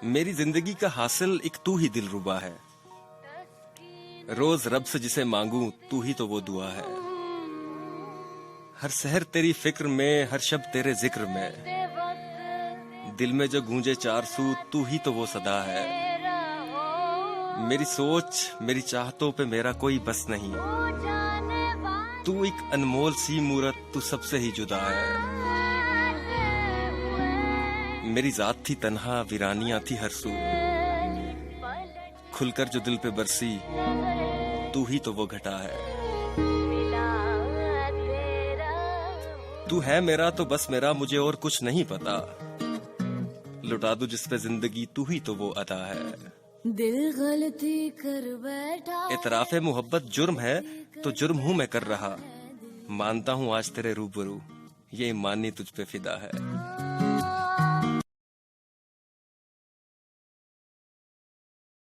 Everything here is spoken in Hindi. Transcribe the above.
मेरी जिंदगी का हासिल एक तू ही दिलरुबा है। रोज रब से जिसे मांगू तू ही तो वो दुआ है। हर सहर तेरी फिक्र में, हर शब्द तेरे जिक्र में, दिल में जो गूंजे चार सू तू ही तो वो सदा है। मेरी सोच मेरी चाहतों पे मेरा कोई बस नहीं, तू एक अनमोल सी मूरत, तू सबसे ही जुदा है। मेरी जात थी तन्हा, वीरानियां थी हर सू, खुलकर जो दिल पे बरसी तू ही तो वो घटा है। तू है मेरा तो बस मेरा, मुझे और कुछ नहीं पता, लुटा दूं जिस पे जिंदगी तू ही तो वो अदा है। दिल गलती कर बैठा, इतराफे मोहब्बत जुर्म है तो जुर्म हूं मैं कर रहा, मानता हूं आज तेरे रूबरू, ये ईमानी तुझ पे फिदा है।